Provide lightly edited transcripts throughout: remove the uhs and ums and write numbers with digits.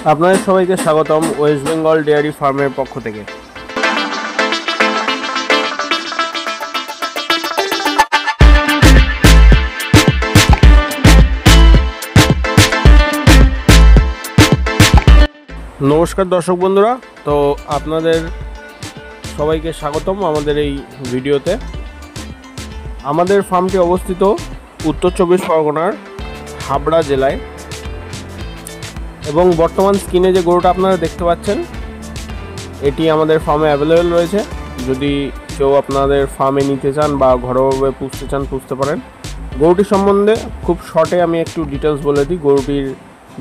আপনাদের সবাইকে স্বাগতম ওয়েস্ট বেঙ্গল ডেয়ারি ফার্মের পক্ষ থেকে। নমস্কার দর্শক বন্ধুরা, তো আপনাদের সবাইকে স্বাগতম আমাদের এই ভিডিওতে। আমাদের ফার্মটি অবস্থিত উত্তর চব্বিশ পরগনার হাবড়া জেলায় এবং বর্তমান স্ক্রিনে যে গরুটা আপনারা দেখতে পাচ্ছেন এটি আমাদের ফার্মে অ্যাভেলেবেল রয়েছে। যদি কেউ আপনাদের ফার্মে নিতে চান বা ঘরোয়াভাবে পুষতে চান পুষতে পারেন। গরুটির সম্বন্ধে খুব শর্টে আমি একটু ডিটেলস বলে দিই। গরুটির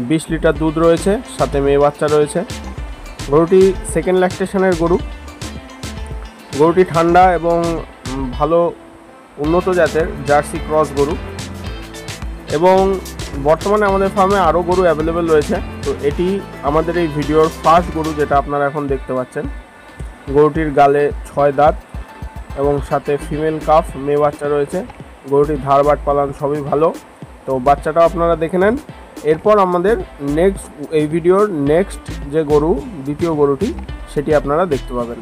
20 লিটার দুধ রয়েছে, সাথে মেয়ে বাচ্চা রয়েছে। গরুটি সেকেন্ড ল্যাকটেশনের গরু। গরুটি ঠান্ডা এবং ভালো উন্নত জাতের জার্সি ক্রস গরু এবং বর্তমানে আমাদের ফার্মে আরও গরু অ্যাভেলেবেল রয়েছে। তো এটি আমাদের এই ভিডিওর ফার্স্ট গরু যেটা আপনারা এখন দেখতে পাচ্ছেন। গরুটির গালে 6 দাঁত এবং সাথে ফিমেল কাফ মেয়ে বাচ্চা রয়েছে। গরুটির ধারবাট পালান সবই ভালো। তো বাচ্চাটাও আপনারা দেখে নেন। এরপর আমাদের এই ভিডিওর নেক্সট যে গরু, দ্বিতীয় গরুটি, সেটি আপনারা দেখতে পাবেন।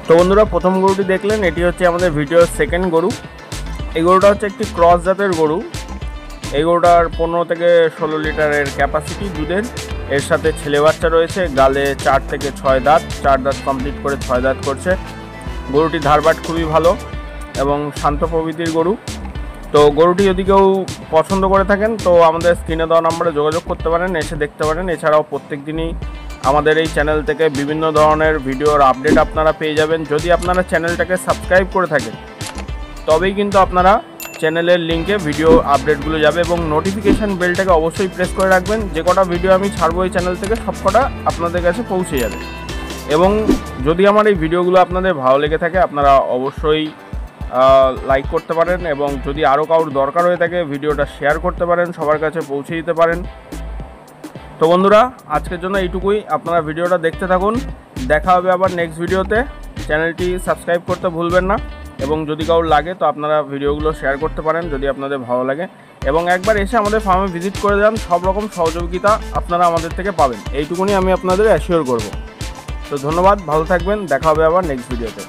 তো বন্ধুরা, প্রথম গরুটি দেখলেন, এটি হচ্ছে আমাদের ভিডিওর সেকেন্ড গরু। এই গরুটা হচ্ছে একটি ক্রস জাতের গরু। এই গরুটার 15 থেকে 16 লিটারের ক্যাপাসিটি দুধের। এর সাথে ছেলে বাচ্চা রয়েছে। গালে 4 থেকে 6 দাঁত, 4 দাঁত কমপ্লিট করে 6 দাঁত করছে। গরুটি ধারবাট খুবই ভালো এবং শান্ত প্রকৃতির গরু। তো গরুটি যদি কেউ পছন্দ করে থাকেন তো আমাদের স্ক্রিনে দেওয়া নম্বরে যোগাযোগ করতে পারেন, এসে দেখতে পারেন। এছাড়াও প্রত্যেক দিনই আমাদের এই চ্যানেল থেকে বিভিন্ন ধরনের ভিডিওর আপডেট আপনারা পেয়ে যাবেন। যদি আপনারা চ্যানেলটাকে সাবস্ক্রাইব করে থাকেন তবেই কিন্তু আপনারা চ্যানেলের লিঙ্কে ভিডিও আপডেটগুলো যাবে এবং নোটিফিকেশান বেলটাকে অবশ্যই প্রেস করে রাখবেন। যে কটা ভিডিও আমি ছাড়বো এই চ্যানেল থেকে সব কটা আপনাদের কাছে পৌঁছে যাবে। এবং যদি আমার এই ভিডিওগুলো আপনাদের ভালো লেগে থাকে আপনারা অবশ্যই লাইক করতে পারেন এবং যদি আরও কারোর দরকার হয়ে থাকে ভিডিওটা শেয়ার করতে পারেন, সবার কাছে পৌঁছে দিতে পারেন। তো বন্ধুরা, আজকের জন্য এইটুকুই। আপনারা ভিডিওটা দেখতে থাকুন। দেখা হবে আবার নেক্সট ভিডিওতে। চ্যানেলটি সাবস্ক্রাইব করতে ভুলবেন না এবং যদি কারোর লাগে তো আপনারা ভিডিওগুলো শেয়ার করতে পারেন যদি আপনাদের ভালো লাগে। এবং একবার এসে আমাদের ফার্মে ভিজিট করে যান, সব রকম সহযোগিতা আপনারা আমাদের থেকে পাবেন। এইটুকুনি আমি আপনাদের অ্যাসিওর করব। তো ধন্যবাদ, ভালো থাকবেন। দেখা হবে আবার নেক্সট ভিডিওতে।